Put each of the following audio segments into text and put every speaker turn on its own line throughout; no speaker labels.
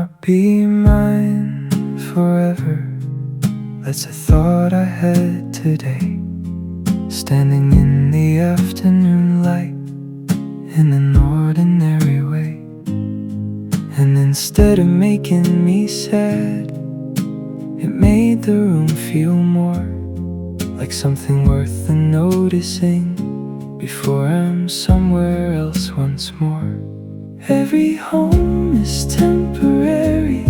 not be mine forever. That's a thought I had today, standing in the afternoon light in an ordinary way. And instead of making me sad, it made the room feel more like something worth the noticing before I'm somewhere else once more. Every home is temporary,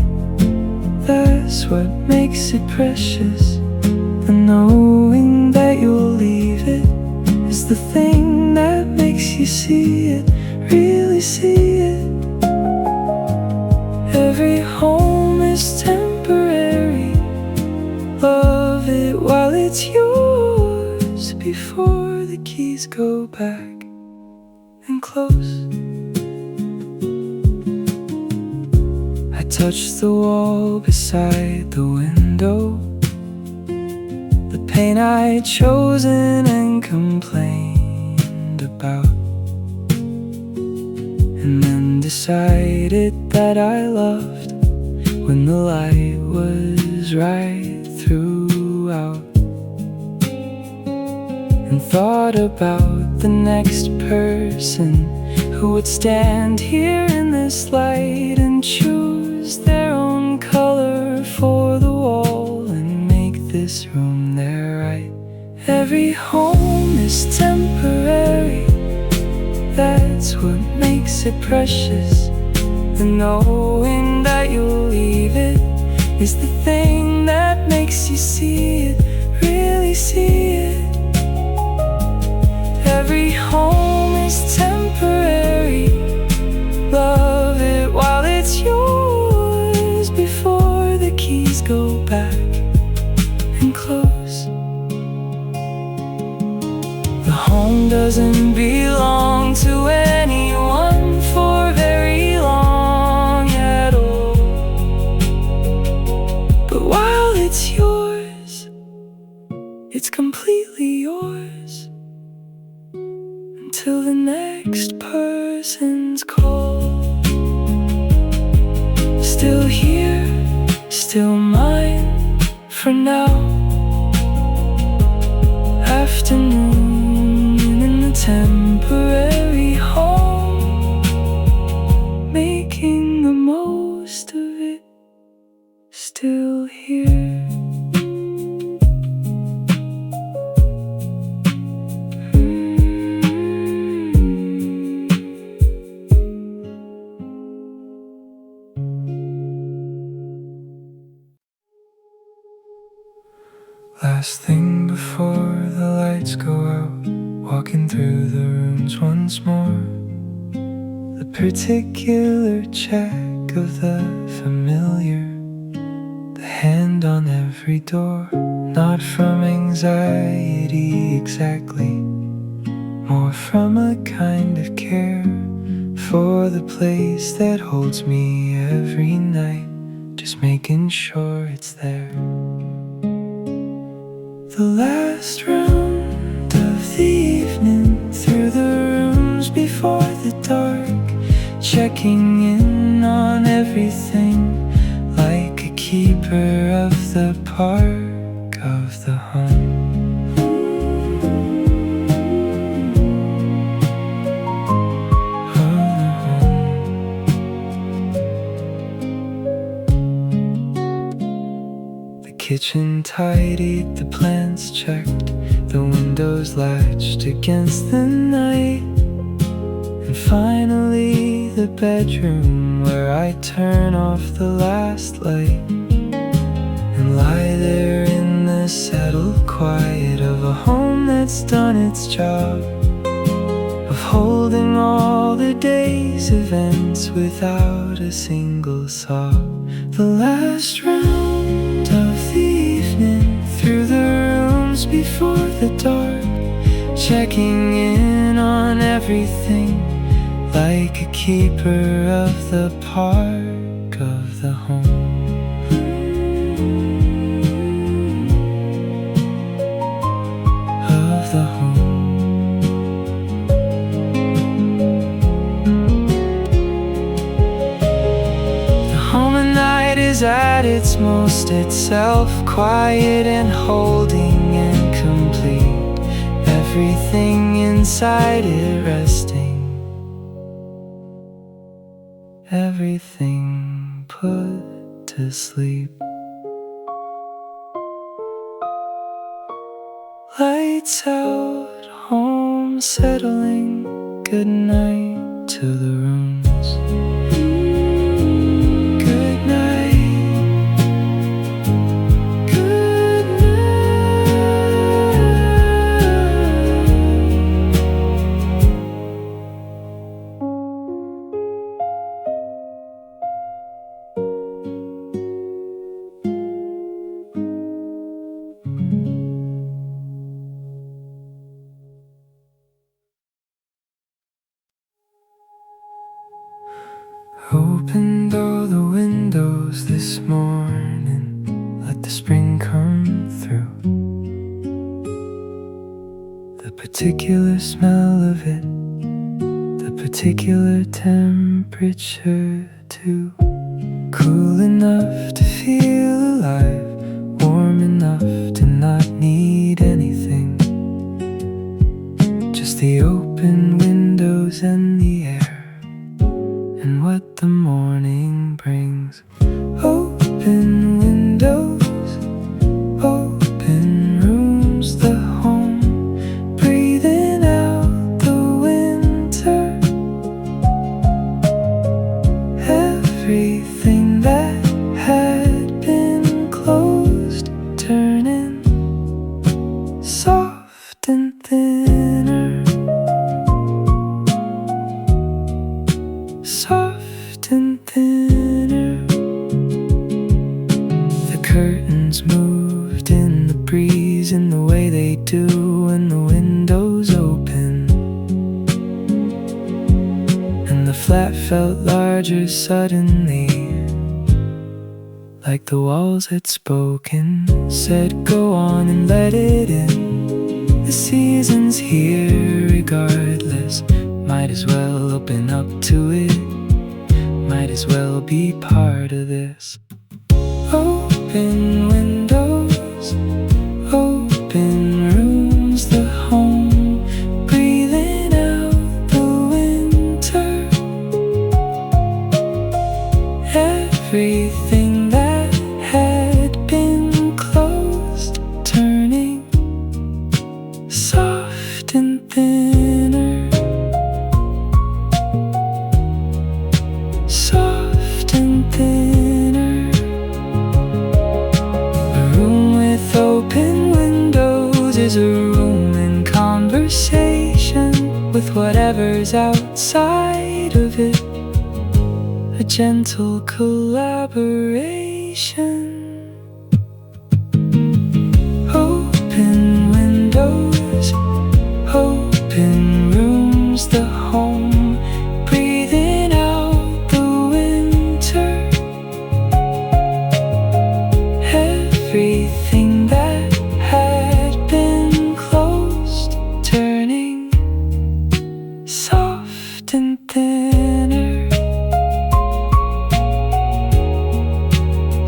that's what makes it precious. And knowing that you'll leave it is the thing that makes you see it, really see it. Every home is temporary, love it while it's yours before the keys go back and close. I touched the wall beside the window, the paint I'd chosen and complained about, and then decided that I loved when the light was right throughout, and thought about the next person who would stand here in this light and choose their own color for the wall and make this room their right. Every home is temporary, that's what makes it precious. And knowing that you'll leave it is the thing that makes you see it, really see it. Every home is temporary, love it while it's yours before the keys go back and close. The home doesn't belong to anyone for very long at all, but while it's yours, it's completely yours until the next person's call. Still here, still mine for now. Afternoon in the temporary home, making the most of it. Still here. Last thing before the lights go out, walking through the rooms once more. The particular check of the familiar, the hand on every door. Not from anxiety exactly, more from a kind of care for the place that holds me every night, just making sure it's there. The last round of the evening, through the rooms before the dark, checking in on everything, like a keeper of the park, of the home. Kitchen tidied, the plants checked, the windows latched against the night, and finally the bedroom where I turn off the last light and lie there in the settled quiet of a home that's done its job of holding all the day's events without a single sob. The last round of the evening, through the rooms before the dark, checking in on everything, like a keeper of the park, of the home. Of the home. The home is at its most itself, quiet and holding and complete, everything inside it resting, everything put to sleep. Lights out, home settling, good night to the rooms. Good night, good night. Opened all the windows this morning, let the spring come through. The particular smell of it, the particular temperature too. Cool enough to feel alive, warm enough to not need anything. Just the open windows and the air, and what the morning brings. Open windows, open rooms, the home, breathing out the winter. Everything that had been closed, turning soft and thinner, soft and thinner. The curtains moved in the breeze in the way they do when the windows open, and the flat felt larger suddenly, like the walls had spoken, said go on and let it in. The season's here regardless, might as well open up to it, might as well be part of this. Open windows, open rooms, the home, breathing out the winter. Everything that had been closed, turning soft and thinner, soft and thinner. A room with open windows is a room in conversation with whatever's outside of it, a gentle collaboration. Open windows, open rooms, the home, breathing out the winter. Everything that had been closed, turning soft and thinner,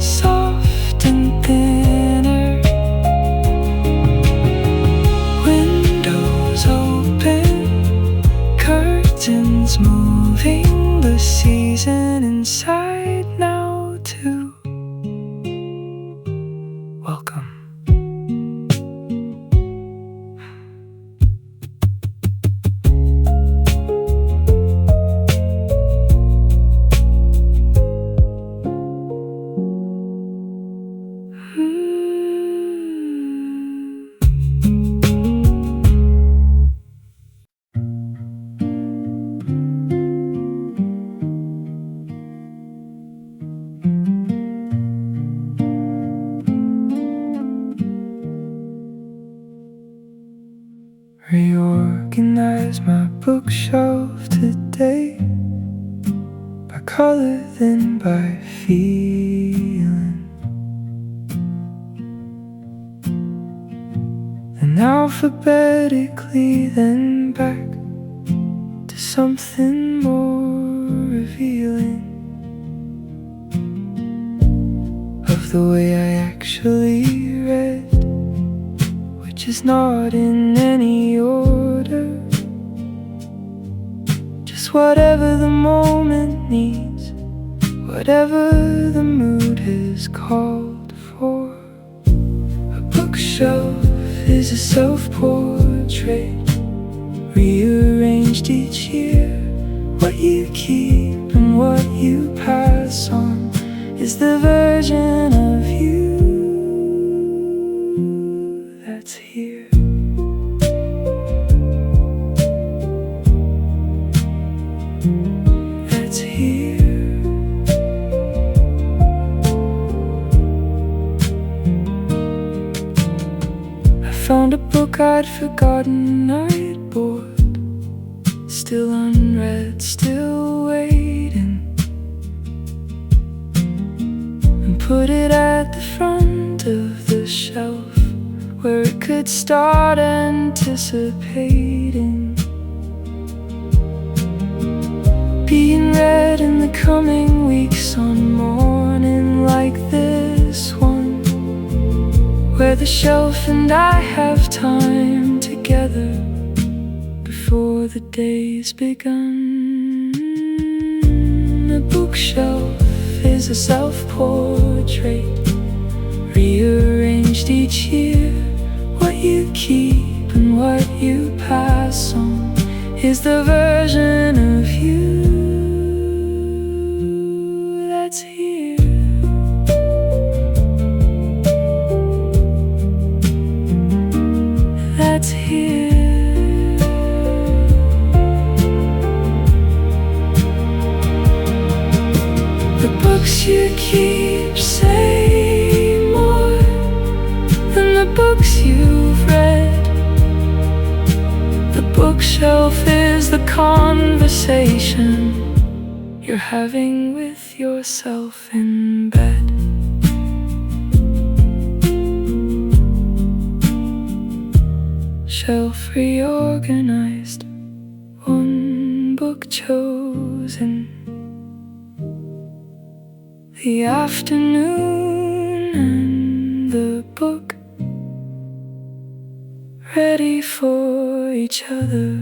soft and thinner. Windows open, curtains moving, the season inside now too. Welcome. Reorganize my bookshelf today, by color then by feeling, and alphabetically then back to something more revealing. of the way I actually read, which is not in any order, just whatever the moment needs, whatever the mood has called for. A bookshelf is a self-portrait, rearranged each year. What you keep and what you pass on is the version of you that's here. That's here. I found a book I'd forgotten I'd bought, still unread, still waiting, and put it at the front of the shelf where it could start anticipating being read in the coming weeks on a morning like this one, where the shelf and I have time together before the day's begun. A bookshelf is a self-portrait, rearranged each year. What you keep and what you pass on is the version of you that's here. That's here. The books you keep say more than the books you've read. The bookshelf is the conversation you're having with yourself in bed. Shelf reorganized, one book chosen. The afternoon and the book ready for each other.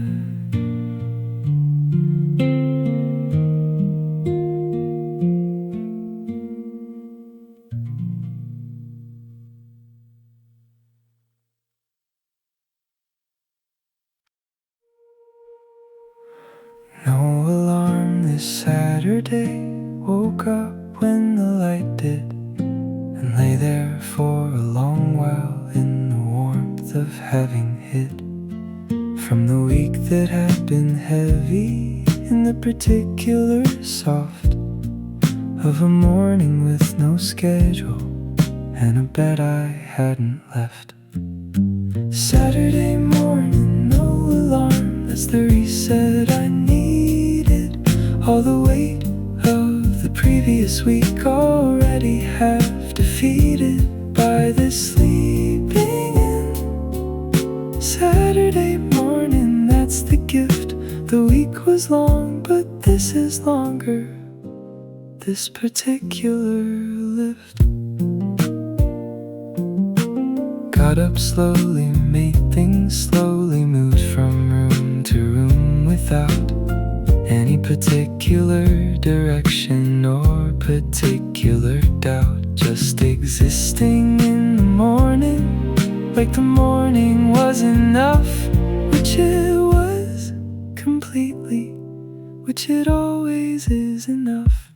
No alarm this Saturday, woke up when the light did, and lay there for a long while in the warmth of having hid from the week that had been heavy, in the particular soft of a morning with no schedule and a bed I hadn't left. Saturday morning, no alarm, that's the reset I needed. All the weight of the previous week already half defeated by this sleeping in. Saturday morning, that's the gift. The week was long, but this is longer, this particular lift. Got up slowly, made things slowly, moved from room to room without any particular direction or particular doubt, just existing in the morning, like the morning was enough, which it was completely, which it always is enough.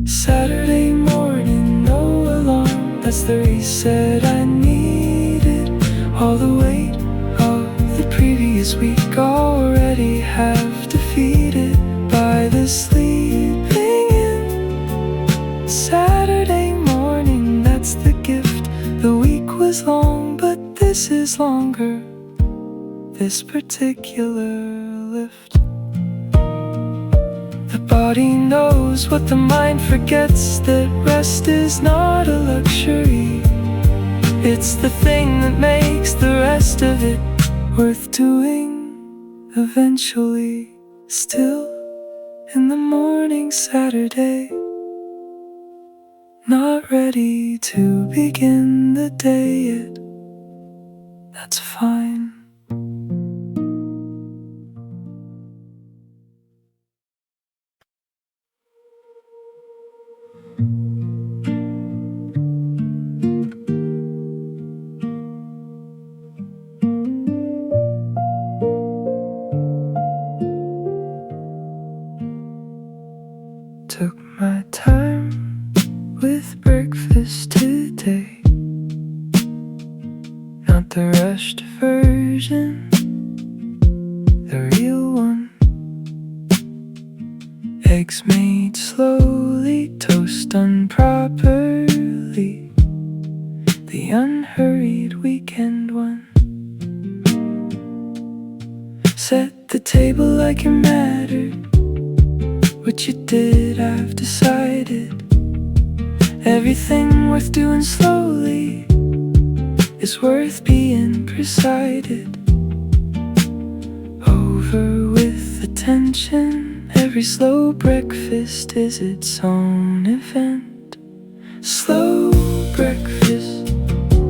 Saturday morning, no alarm, that's the reset I needed. All the weight of the previous week already half defeated by the sleeping in. Saturday morning, that's the gift. The week was long, but this is longer, this particular lift. The body knows what the mind forgets, that rest is not a luxury. It's the thing that makes the rest of it worth doing eventually. Still, in the morning Saturday, Not ready to begin the day yet. That's fine. Took my time with breakfast today. Not the rushed version, the real one. Eggs made slowly, toast done properly, the unhurried weekend one. Set the table like it mattered. What you did, I've decided. Everything worth doing slowly is worth being presided over with attention. Every slow breakfast is its own event. Slow breakfast,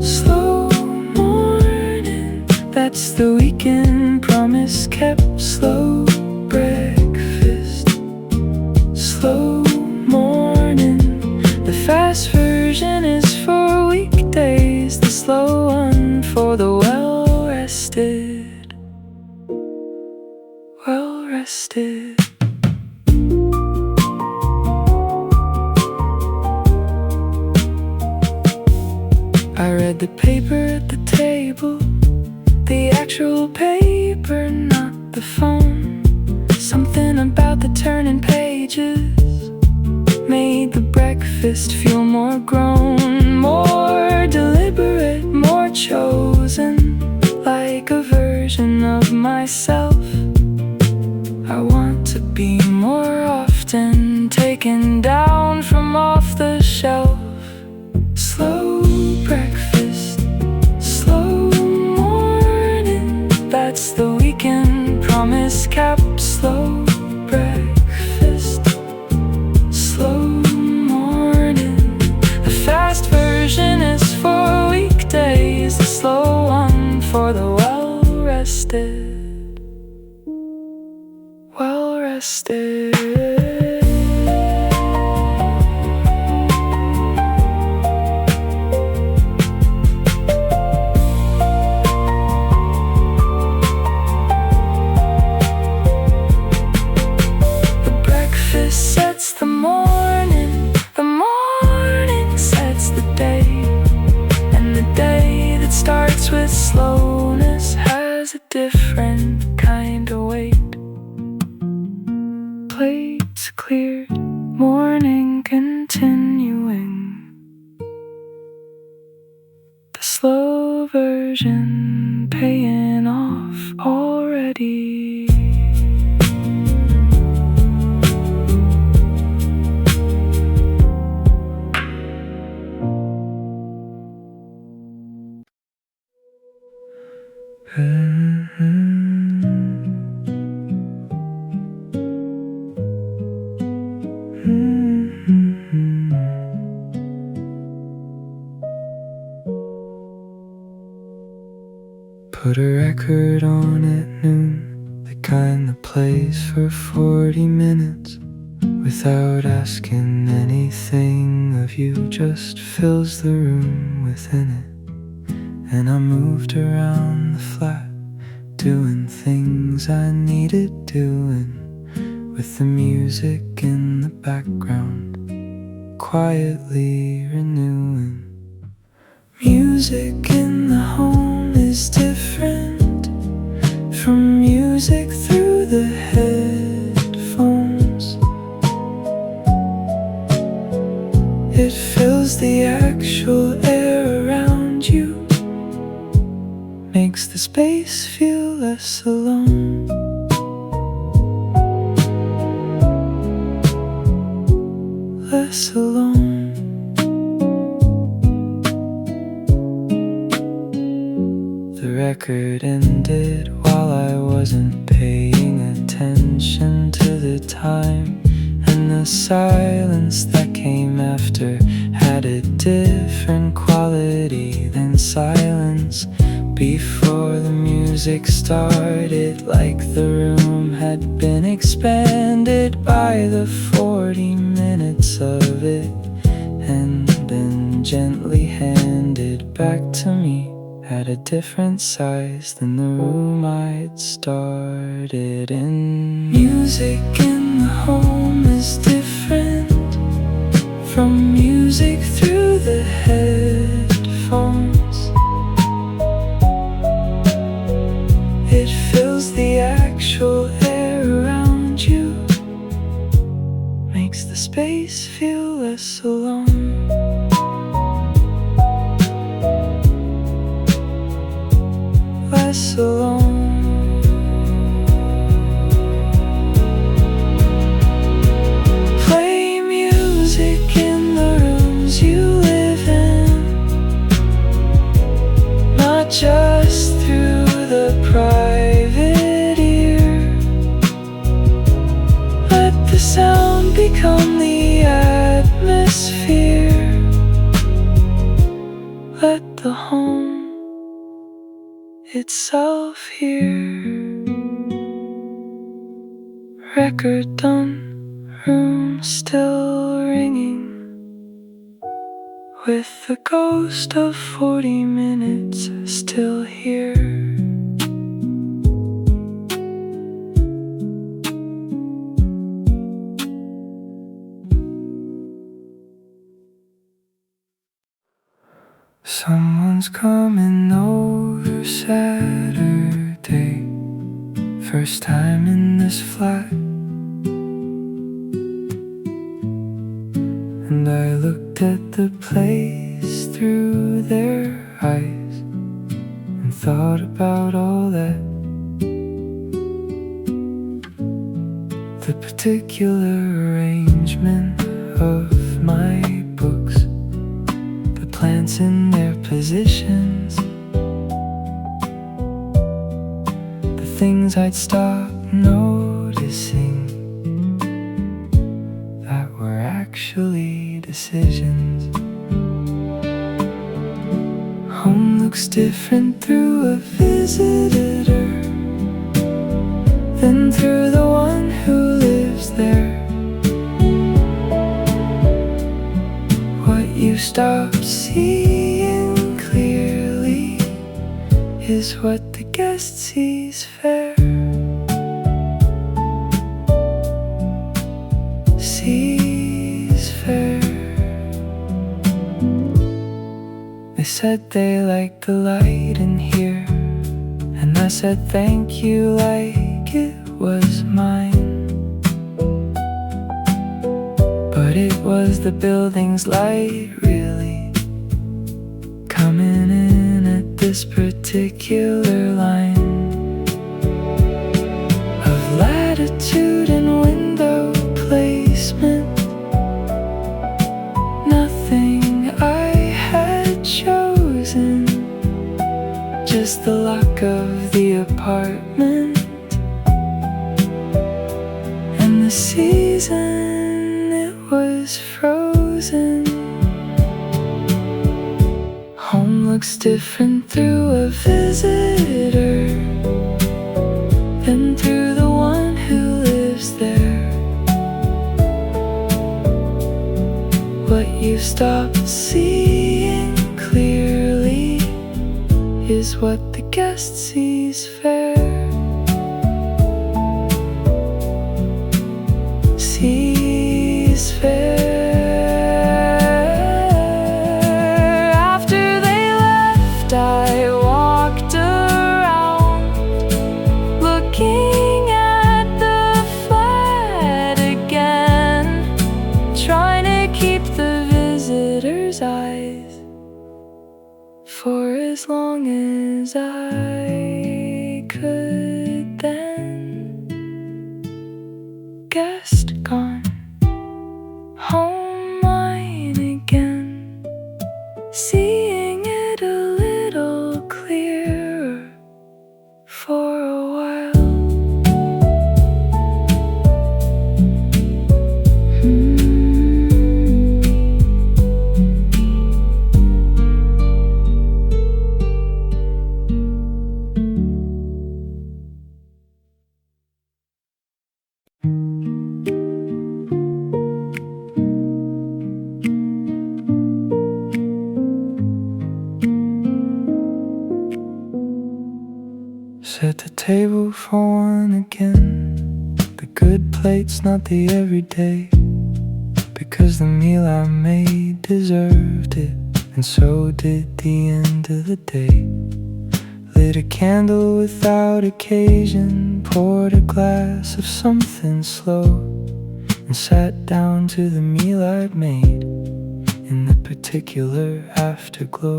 slow morning. That's the weekend promise kept. Slow breakfast, slow morning. The fast version is for weekdays, the slow one for the well-rested. Well-rested. I read the paper at the table, the actual paper, not the phone. Something about the turning pages made the breakfast feel more grown, more deliberate, more chosen, like a version of myself. I want to be more often taken down from off the shelf. Slow breakfast, slow morning. That's the weekend promise kept. Slow breakfast, slow morning. The fast version is for weekdays, the slow one for the well-rested. Well-rested. Sets the morning sets the day, and the day that starts with slowness has a different kind of weight. Plates cleared, morning continuing, the slow version paying off already. Put a record on at noon, the kind that plays for 40 minutes without asking anything of you, just fills the room within it. And I moved around the flat, doing things I needed doing, with the music in the background, quietly renewing. Music in the home is different from music through the headphones. It fills the actual air around you, makes the space feel less alone. Less alone. The record ended while I wasn't paying attention to the time, and the silence that came after had a different quality than silence. Before the music started, like the room had been expanded by the 40 minutes of it, and then gently handed back to me at a different size than the room I'd started in. Music in the home is different from music through the headphones. It fills the actual air around you, makes the space feel less alone. Less alone. Play music in the rooms you live in, not just through the private ear. Let the sound become the atmosphere. Let the home itself hear. Record done, room still ringing, with the ghost of 40 minutes still here. Someone's coming over Saturday, first time in this flat. And I looked at the place through their eyes and thought about all that. The particular arrangement of my books, the plants in their positions, the things I'd stop noticing that were actually decisions. Home looks different through a visitor than through the one who lives there. What you stop seeing clearly is what the guest sees fair. Sees fair. They said they liked the light in here, and I said thank you like it was mine. But it was the building's light really coming in at this particular line of latitude and window placement. Nothing I had chosen, just the lock of the apartment and the season, it was frozen. Home looks different through a visitor than through the one who lives there. What you stop seeing clearly is what the guest sees fair. Sees fair. After they left, I walked around, looking at the flat again, trying to keep the visitor's eyes for as long as I could. Then guest gone, home mine again, seeing it a little clearer for a while. set the table for one again. The good plate's not the everyday, because the meal I made deserved it, and so did the end of the day. Lit a candle without occasion, poured a glass of something slow, and sat down to the meal I'd made in the particular afterglow.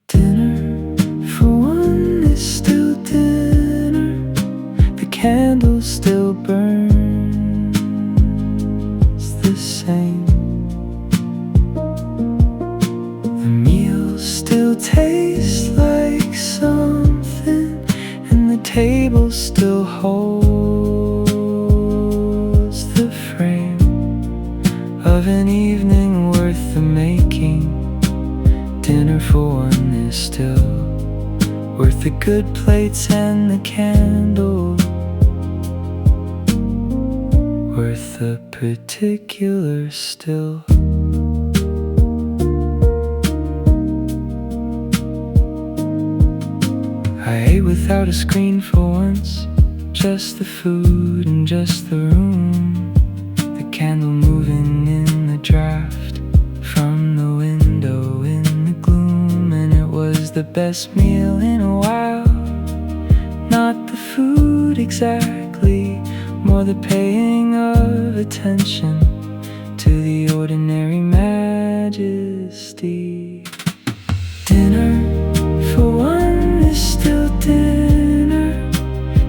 Dinner for one is still dinner. The candle still burns the same. The meal still tastes like something, and the table still holds the frame of an evening worth the making. Dinner for one is still worth the good plates and the candle, worth the particular still. I ate without a screen for once, just the food and just the room, the candle moving in the draft from the window in the gloom. And it was the best meal in a while, not the food exactly, more the paying of attention to the ordinary majesty. Dinner for one is still dinner.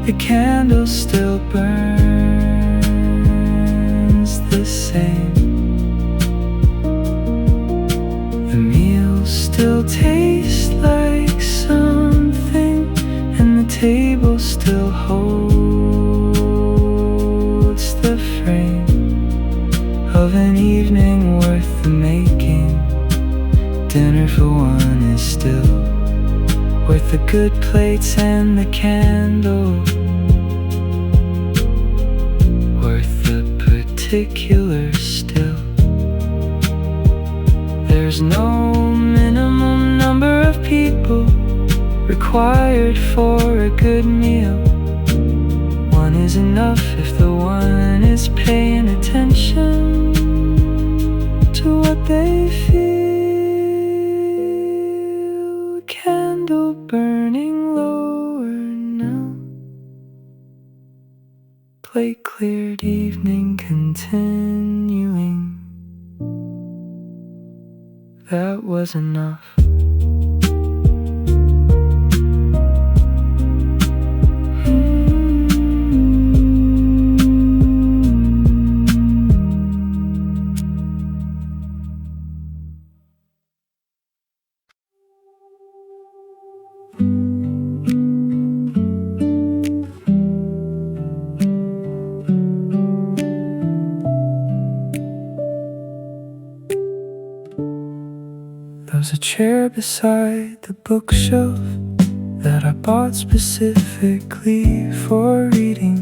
The candle still burns the same. The meal still tastes like something, and the table still holds the frame of an evening worth the making. Dinner for one is still worth the good plates and the candle, worth the particular still. There's no minimum number of people required for a good meal. One is enough if the one is paying attention to what they feel. Candle burning lower now, plate cleared, evening continuing. That was enough. There's a chair beside the bookshelf that I bought specifically for reading,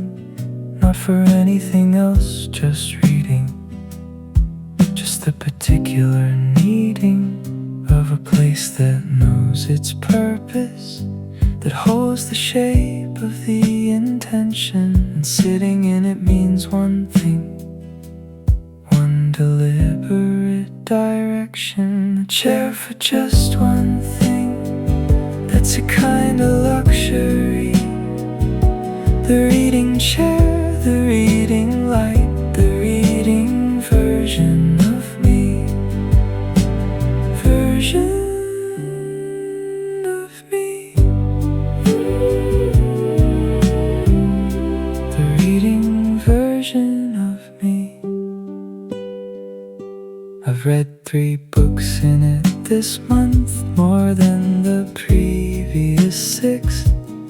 not for anything else, just reading. Just the particular needing of a place that knows its purpose, that holds the shape of the intention, and sitting in it means one thing, one deliberate direction. A chair for just one thing, that's a kind of luxury. The reading chair, the reading light, the reading version of me, version of me. The reading version of me. I've read 3 books in it this month, more than the previous 6.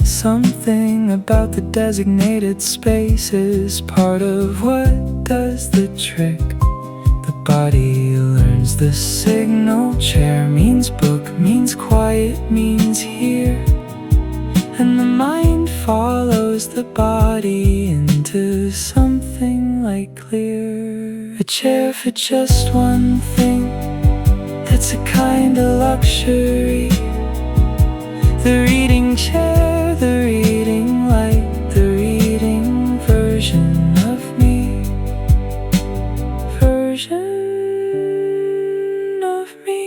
Something about the designated space is part of what does the trick. The body learns the signal. Chair means book, means quiet, means here, and the mind follows the body into something like clear. A chair for just one thing, that's a kind of luxury. The reading chair, the reading light, the reading version of me. Version of me.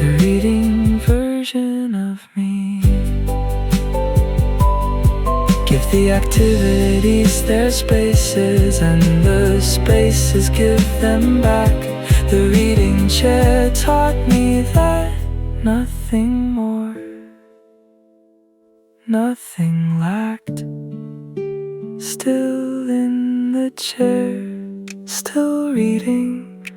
The reading version of me. Give the activities their spaces, and the spaces give them back. The reading chair taught me that nothing more, nothing lacked. Still in the chair, still reading,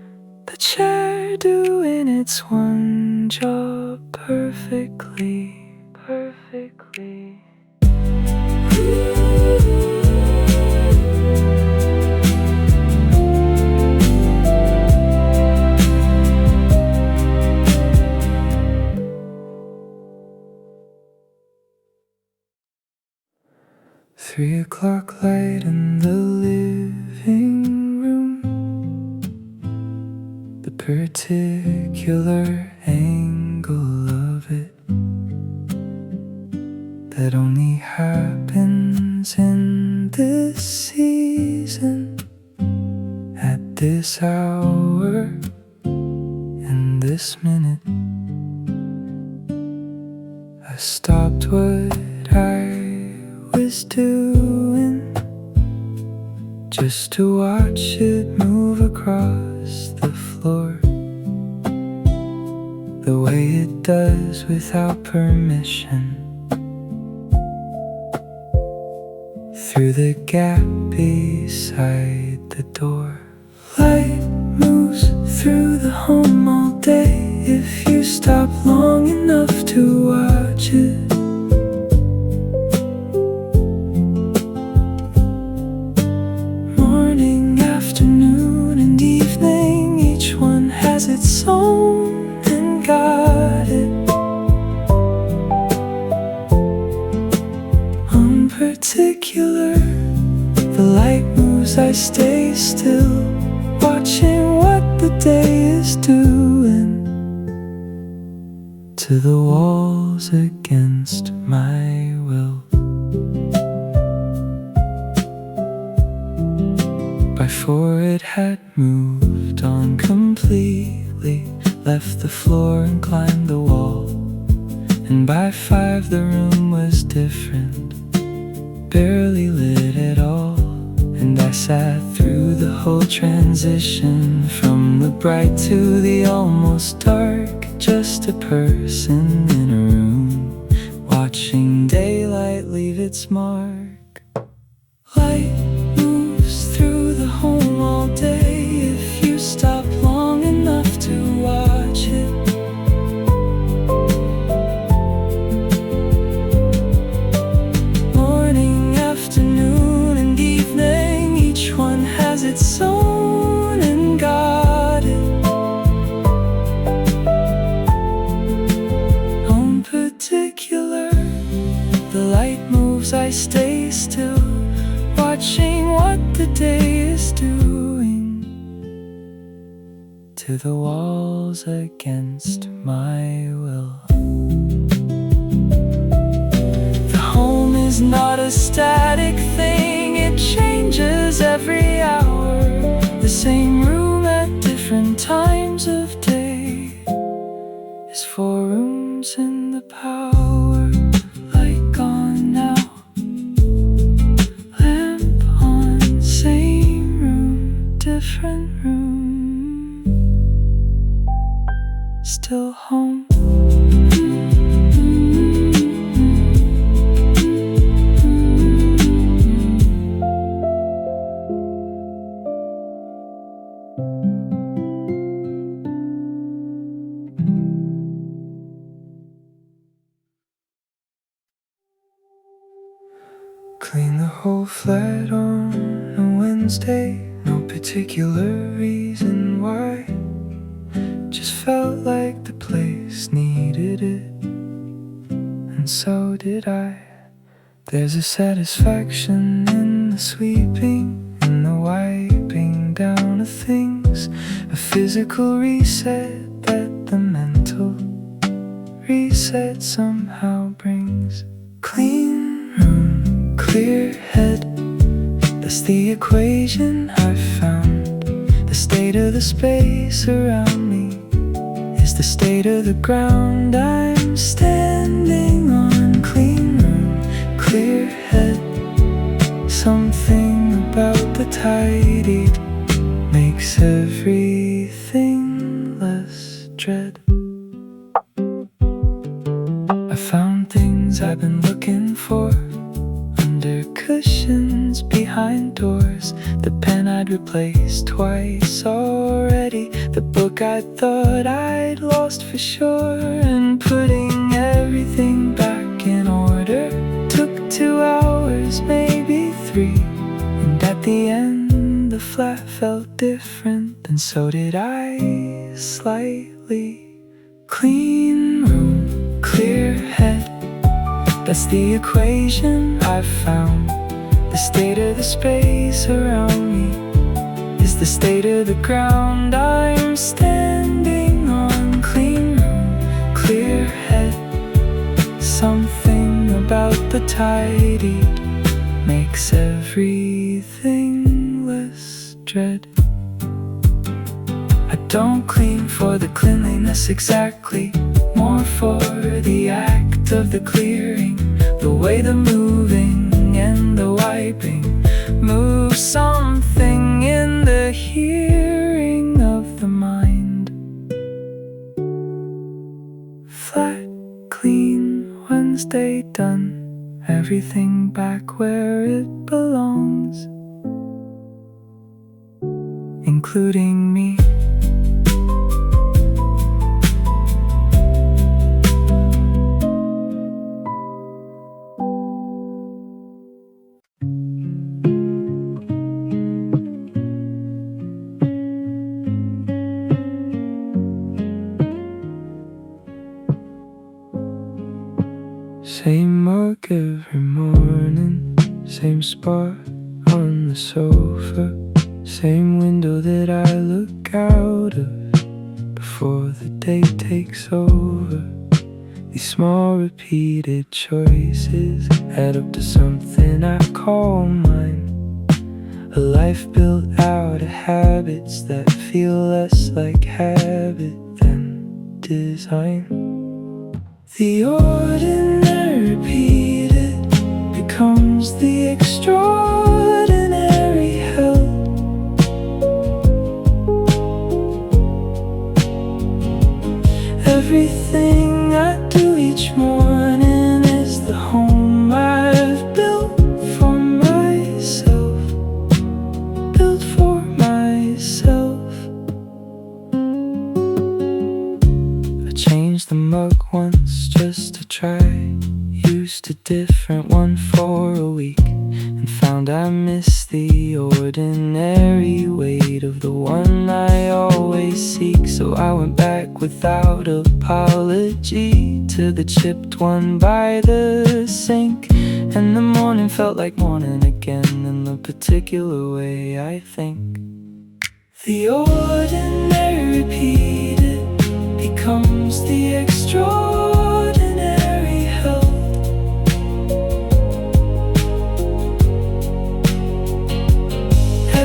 the chair doing its one job perfectly, perfectly. Three o'clock light in the living room. The particular angle of it that only happens in this season, at this hour, in this minute. I stopped what I was doing just to watch it move across the floor, the way it does without permission, through the gap beside the door. Light moves through the home all day if you stop long enough to watch it. Morning, afternoon, and evening, each one has its own and got it. Unparticular, the light moves, I stay still, watching what the day is doing to the walls against my will. By four it had moved on completely, left the floor and climbed the wall. And by five the room was different, barely lit at all. And I sat through the whole transition, from the bright to the almost dark, just a person in a room, watching daylight leave its mark. Light moves through the home all day if you stop long enough to watch it. Morning, afternoon, and evening, each one has its own and got it. Unparticular, the light moves, I stay still, watching what the day is doing to the walls against my will. The home is not a static thing, it changes every hour. The same room at different times of day is four rooms in the power. Light gone now, lamp on, same room, different room, still home. Clean the whole flat on a Wednesday, no particular reason why. Just felt like the place needed it, and so did I. There's a satisfaction in the sweeping, in the wiping down of things, a physical reset that the sunset somehow brings clean room, clear head. That's the equation I've found. The state of the space around me is the state of the ground I'm standing on. Clean room, clear head. Something about the tidy makes everything less dread. I found things I've been looking for under cushions, behind doors. The pen I'd replaced twice already, the book I thought I'd lost for sure. And putting everything back in order took 2 hours, maybe 3. And at the end the flat felt different, and so did I, slightly. Clean room, clear head. That's the equation I've found. The state of the space around me is the state of the ground I'm standing on. Clean room, clear head. Something about the tidy makes everything less dread. I don't clean for the cleanliness exactly, more for the act of the clearing, the way the moving and the wiping move something in the hearing of the mind. Flat, clean, Wednesday done, everything back where it belongs, including me. Same mug every morning, same spot on the sofa, same window that I look out of before the day takes over. These small repeated choices add up to something I call mine, a life built out of habits that feel less like habit than design. The ordinary repeated becomes the extraordinary held. Everything I do each morning is the home I've built for myself, built for myself. I changed the mug once just to try, used a different one for a week, and found I missed the ordinary weight of the one I always seek. So I went back without apology to the chipped one by the sink, and the morning felt like morning again in the particular way I think. The ordinary repeated becomes the extraordinary held.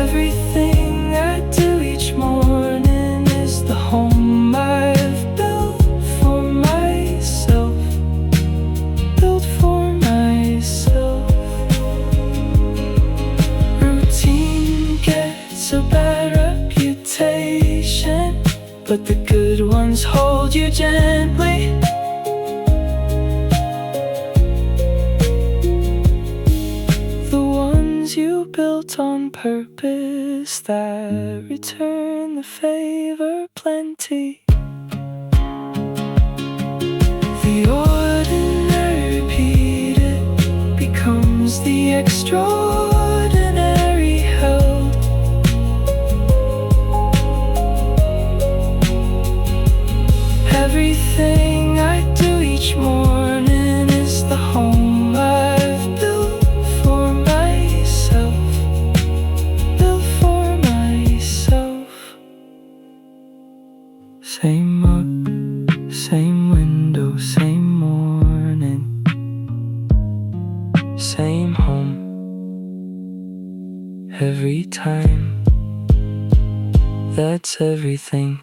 Everything I do each morning is the home I've built for myself, built for myself. Routine gets a bad reputation, but the good ones hold you gently. The ones you built on purpose that return the favor plenty. The ordinary repeated becomes the extraordinary held. Everything I do each morning is the home I've built for myself, built for myself. Same mug, same window, same every time. That's everything.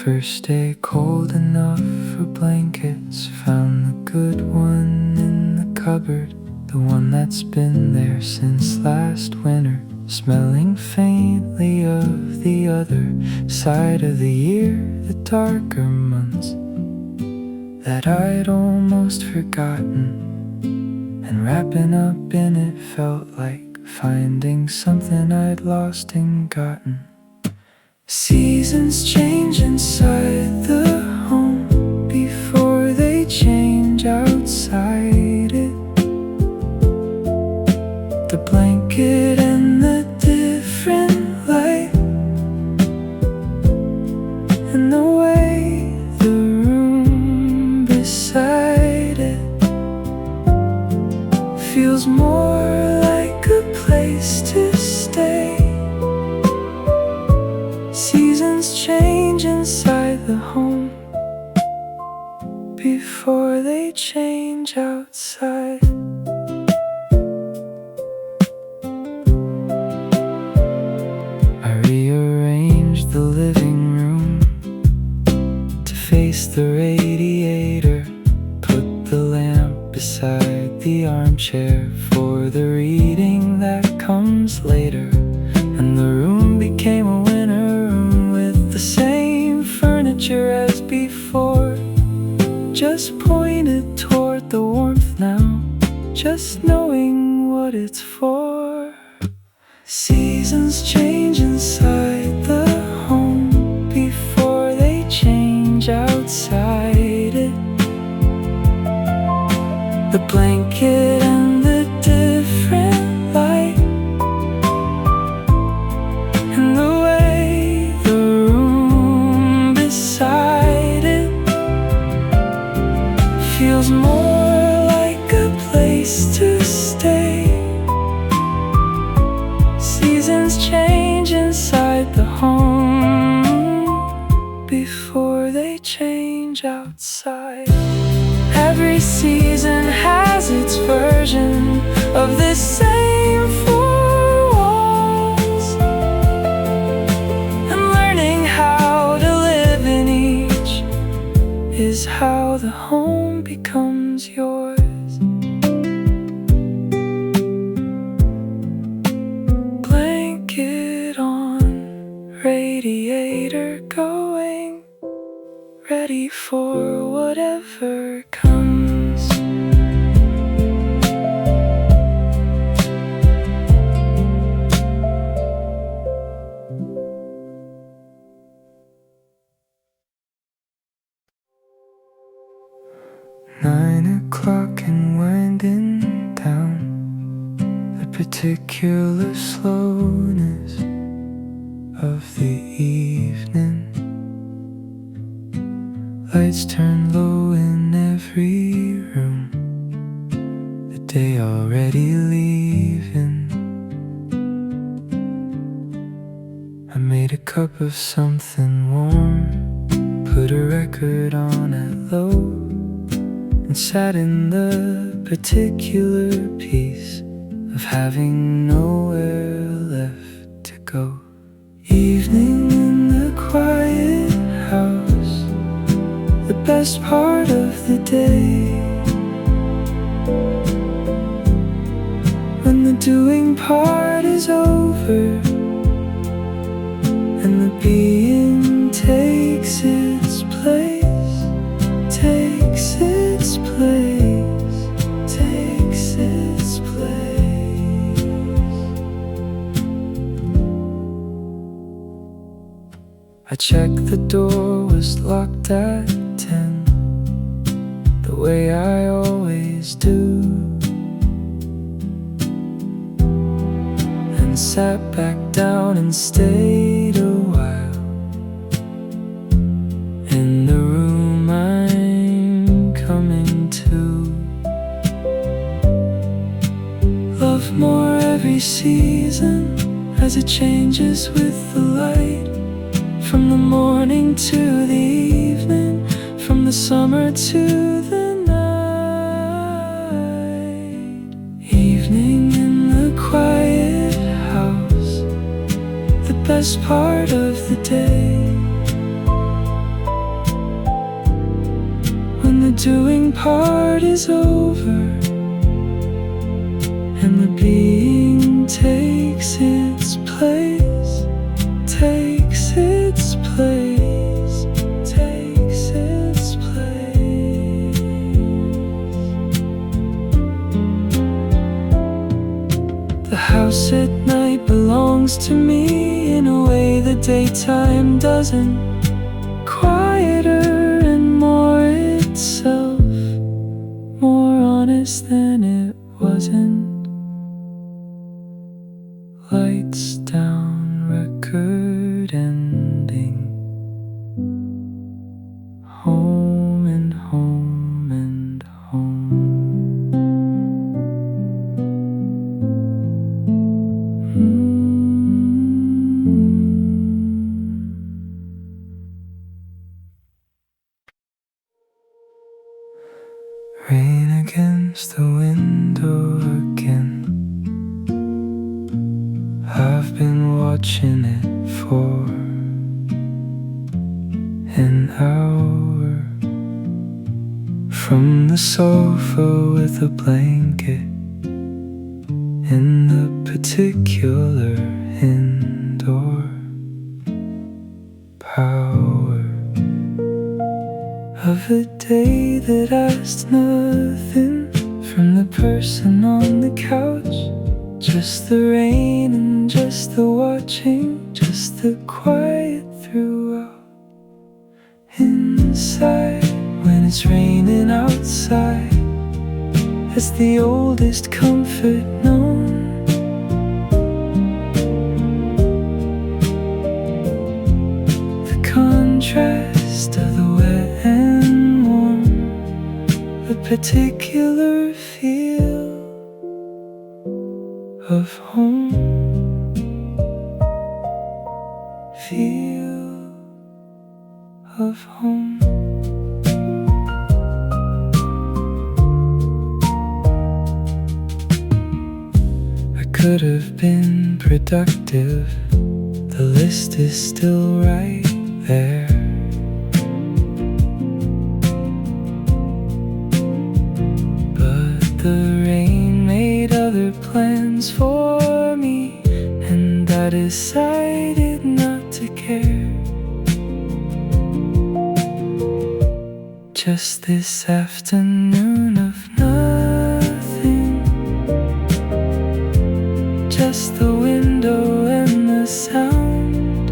First day cold enough for blankets. Found the good one in the cupboard, the one that's been there since last winter. Smelling faintly of the other side of the year, the darker months that I'd almost forgotten. And wrapping up in it felt like finding something I'd lost and gotten. Seasons change inside the home before they change outside it. The blanket and the different light, and the way the room beside it feels more like a place to stay. Seasons change inside the home before they change outside. I rearranged the living room to face the radiator. Put the lamp beside the armchair for the reading that comes later. And the room became a winter room with the same furniture as before, just pointed toward the warmth now, just knowing what it's for. Seasons change inside the home before they change outside it. The blanket and the different light, and the way the room beside it feels more like a place to stay. Seasons change inside the home before they change outside. Every season has its version of the same four walls, and learning how to live in each is how the home becomes yours. Blanket on, radiator going, ready for whatever comes. O'clock and winding down, the particular slowness of the evening. Lights turn low in every room, the day already leaving. I made a cup of something warm, put a record on at low, and sat in the particular peace of having nowhere left to go. Evening in the quiet house, the best part of the day, when the doing part is over and the being takes its place, takes its place, takes its place. I checked the door was locked at 10, the way I always do. then sat back down and stayed a while in the room I'm coming to. Love more every season as it changes with the light, from the morning to the evening, from the summer to the night. Evening in the quiet house, the best part of the day, when the doing part is over and the being takes its place, takes its place, takes its place. The house at night belongs to me in a way the daytime doesn't. Quieter and more itself, more honest than it wasn't. Lights down, record ending. Home and home and home. Rain against the window again. I've been watching it for an hour, from the sofa with a blanket in the particular indoor power of a day that asked nothing from the person on the couch. Just the rain and just the watching, just the quiet throughout. Inside, when it's raining outside, that's the oldest comfort known. The contrast of the wet and warm, the particular feel of home, feel of home. I could have been productive, the list is still right there. But the rain made other plans for me, and I decided not to care. Just this afternoon of nothing, just the window and the sound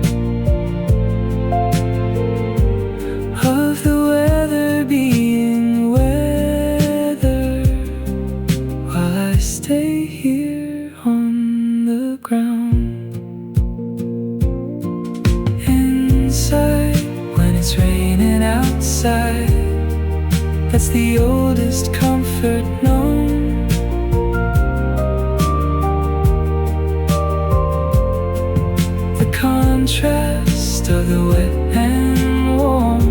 of the weather being weather, while I stay here on the ground. Inside, when it's raining outside, that's the oldest comfort known. The contrast of the wet and warm,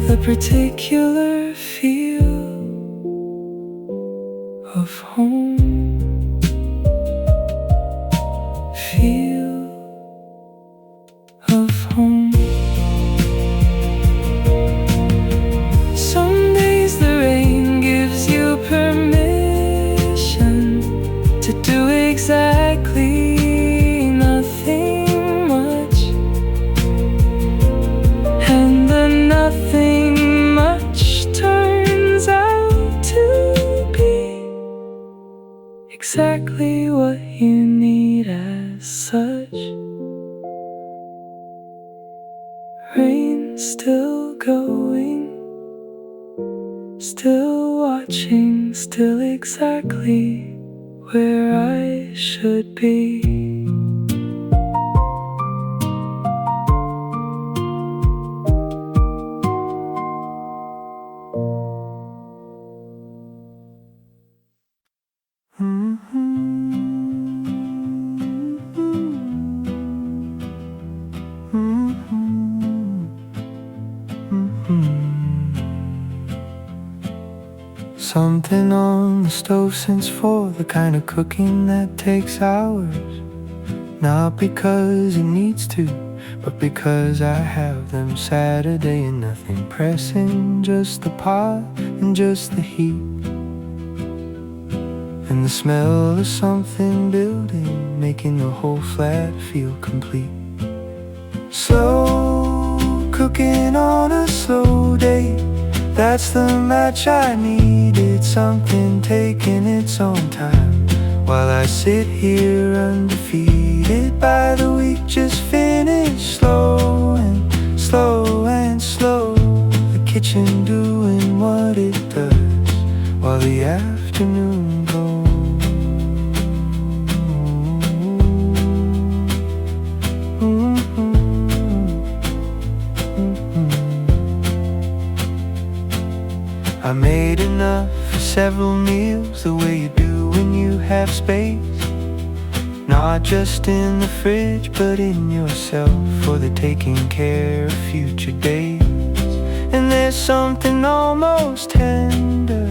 the particular feel of home, feel of home. Some days the rain gives you permission to do exactly nothing much, and the nothing much turns out to be exactly what you need as such. Rain still going, still watching, still exactly where I should be. Something on the stove since for the kind of cooking that takes hours. Not because it needs to, but because I have them Saturday and nothing pressing. Just the pot and just the heat, and the smell of something building, making the whole flat feel complete. Slow cooking on a slow day, that's the match I needed. Something taking its own time, while I sit here undefeated. By the week just finished, slow and slow and slow. The kitchen doing what it does, while the afternoon goes. I made enough for several meals, the way you do when you have space. Not just in the fridge, but in yourself, for the taking care of future days. And there's something almost tender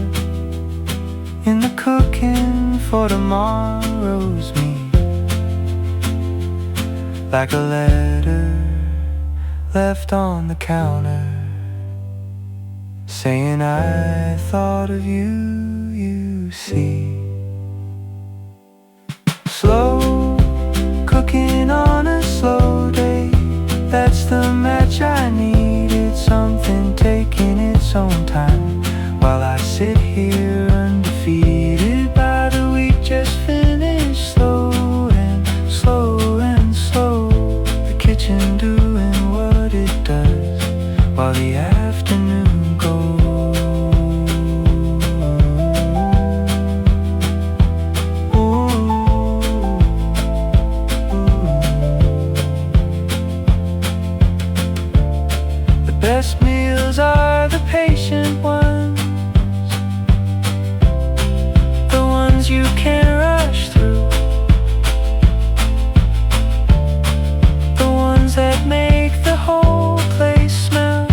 in the cooking for tomorrow's meal, like a letter left on the counter, saying I thought of you, you see. Slow cooking on a slow day, that's the match I needed. Something taking its own time, while I sit here undefeated. By the week just finished, slow and slow and slow. The kitchen doing what it does, while the afternoon goes. Best meals are the patient ones, the ones you can't rush through, the ones that make the whole place smell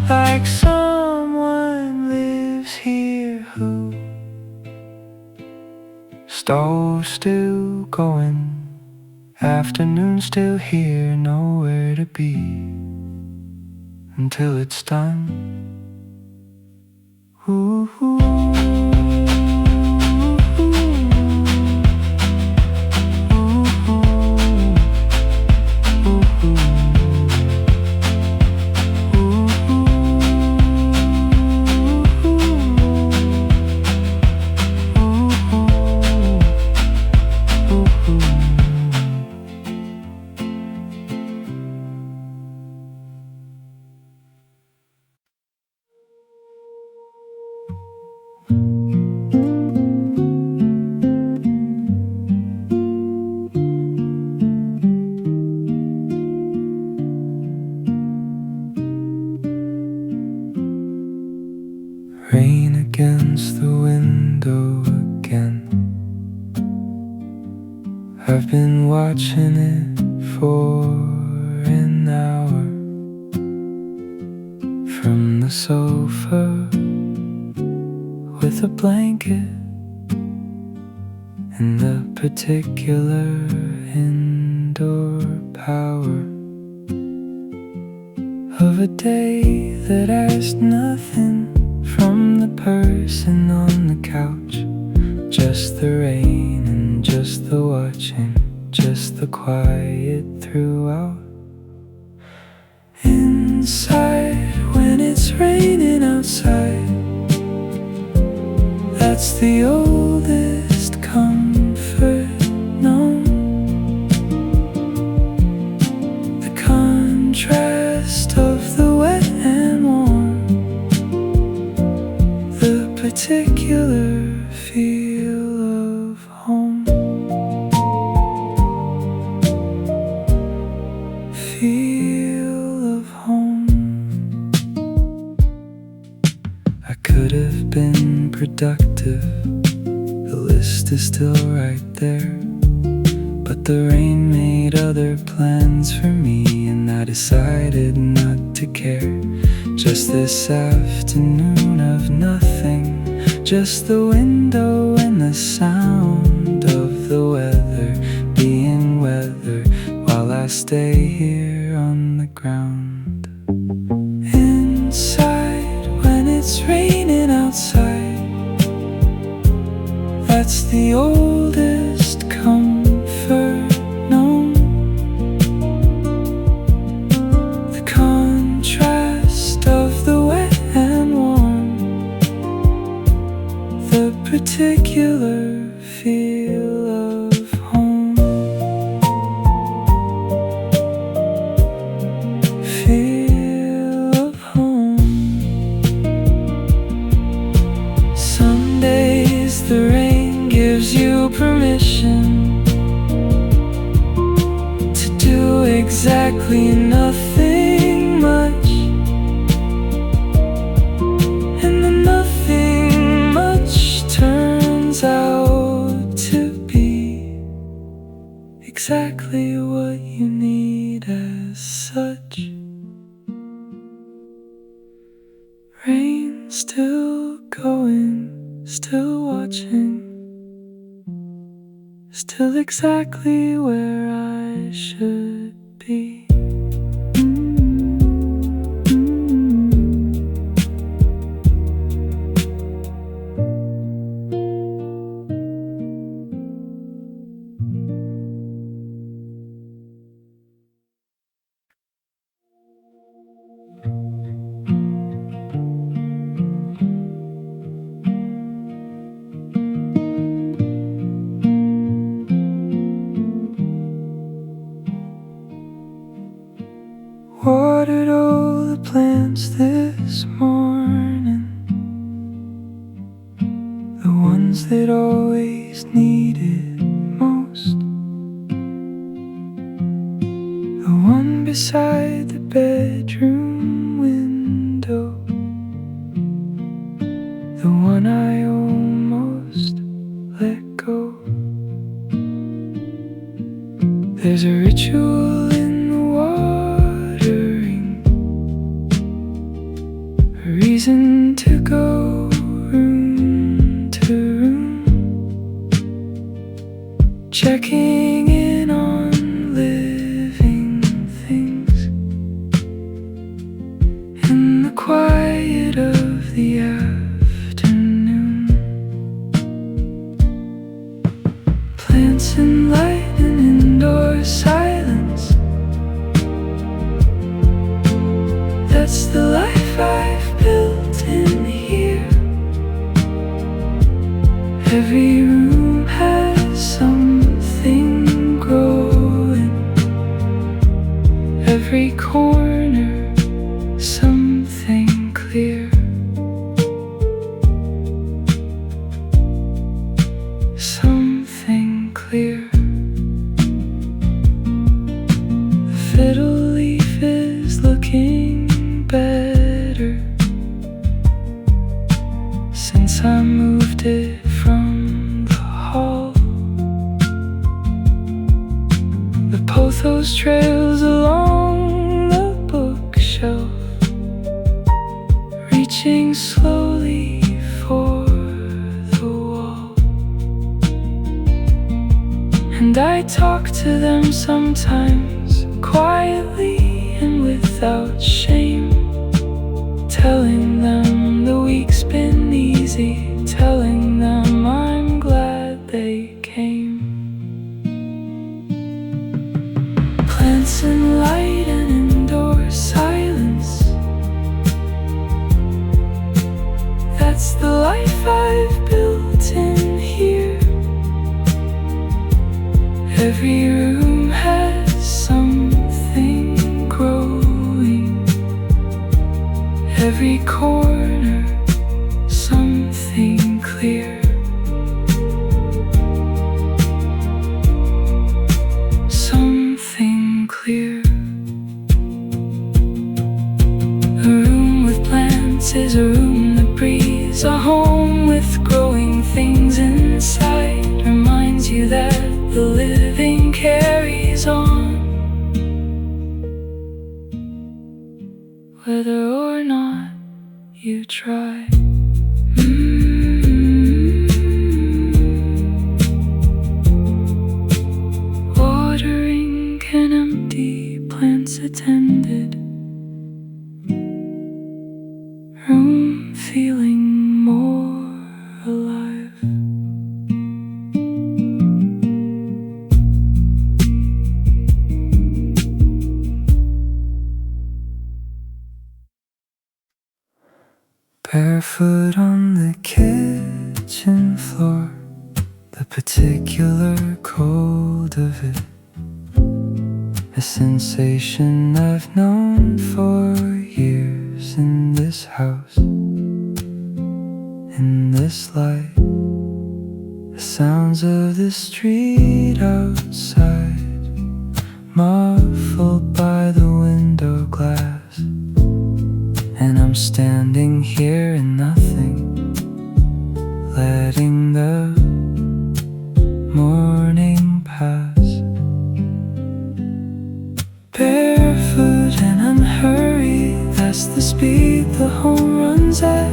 like someone lives here who. Stove still going, afternoon still here, nowhere to be until it's done. Ooh, ooh, rain against the window again. I've been watching it for an hour from the sofa with a blanket and the particular indoor power of a day that asked nothing from the person on the couch. Just the rain and just the watching, just the quiet throughout. Inside when it's raining outside, that's the oldest comfort known. The contrast of the wet and warm, the particular feel of productive. The list is still right there, but the rain made other plans for me, and I decided not to care. Just this afternoon of nothing, just the window and the sound of the weather being weather, while I stay here on the ground. Inside, when it's raining outside, that's the oldest comfort known. The contrast of the wet and warm, the particular feel of home. Feel of home. Some days the rain gives you permission to do exactly nothing much, and the nothing much turns out to be exactly what you need as such. Rain still going, still watching, still exactly where I should be. Watered all the plants this morning, the ones that always needed most. The one beside the bedroom window, the one I almost let go. There's a ritual in the watering, a reason to go room to room, checking in on living things in the quiet of the afternoon. Plants and light and indoor silence, that's the life I've built in here. Every room has something growing, every corner something clear, something clear. The fiddle leaf is looking better since I moved it from the hall. The pothos trails along the bookshelf, reaching slowly for the wall. And I talk to them sometimes, quietly and without shame, telling them the week's been easy, telling them I'm glad they came. Plants and light and indoor silence, that's the life I've built in here. Every room has something growing, every corner something clear, something clear. A room with plants is a room that breathes, a home with growth intended. Room feeling more alive. Barefoot on the kitchen floor, the particular cold of it, a sensation I've known for years in this house, in this light, the sounds of the street outside, muffled by the window glass, and I'm standing here in nothing, letting the morning pass. Barefoot and unhurried, that's the speed the home runs at.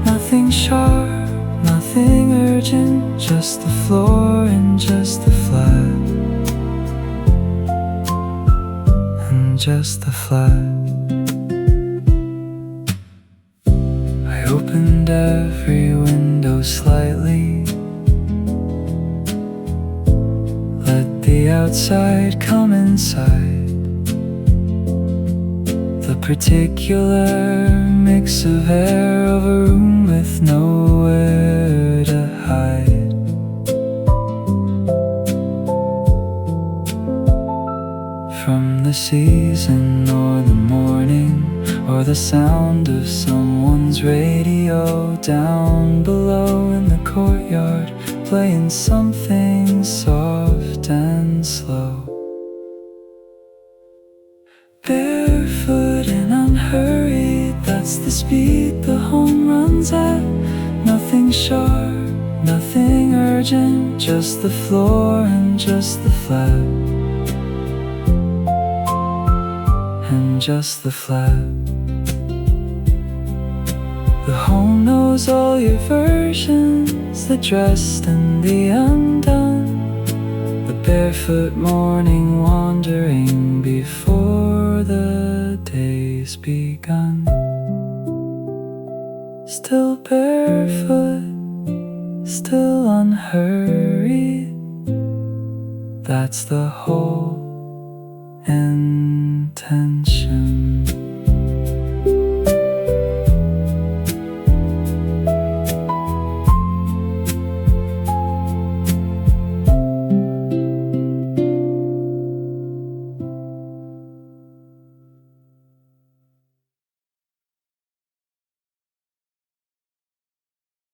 Nothing sharp, nothing urgent, just the floor and just the flat, and just the flat. I opened every window slightly, let the outside come inside. The particular mix of air of a room with nowhere to hide. From the season or the morning, or the sound of someone's radio down below in the courtyard, playing something soft and slow. Barefoot and unhurried, that's the speed the home runs at. Nothing sharp, nothing urgent, just the floor and just the flat, and just the flat. The home knows all your versions, the dressed and the undone, the barefoot morning wandering before the day's begun. Still barefoot, still unhurried, that's the whole intention.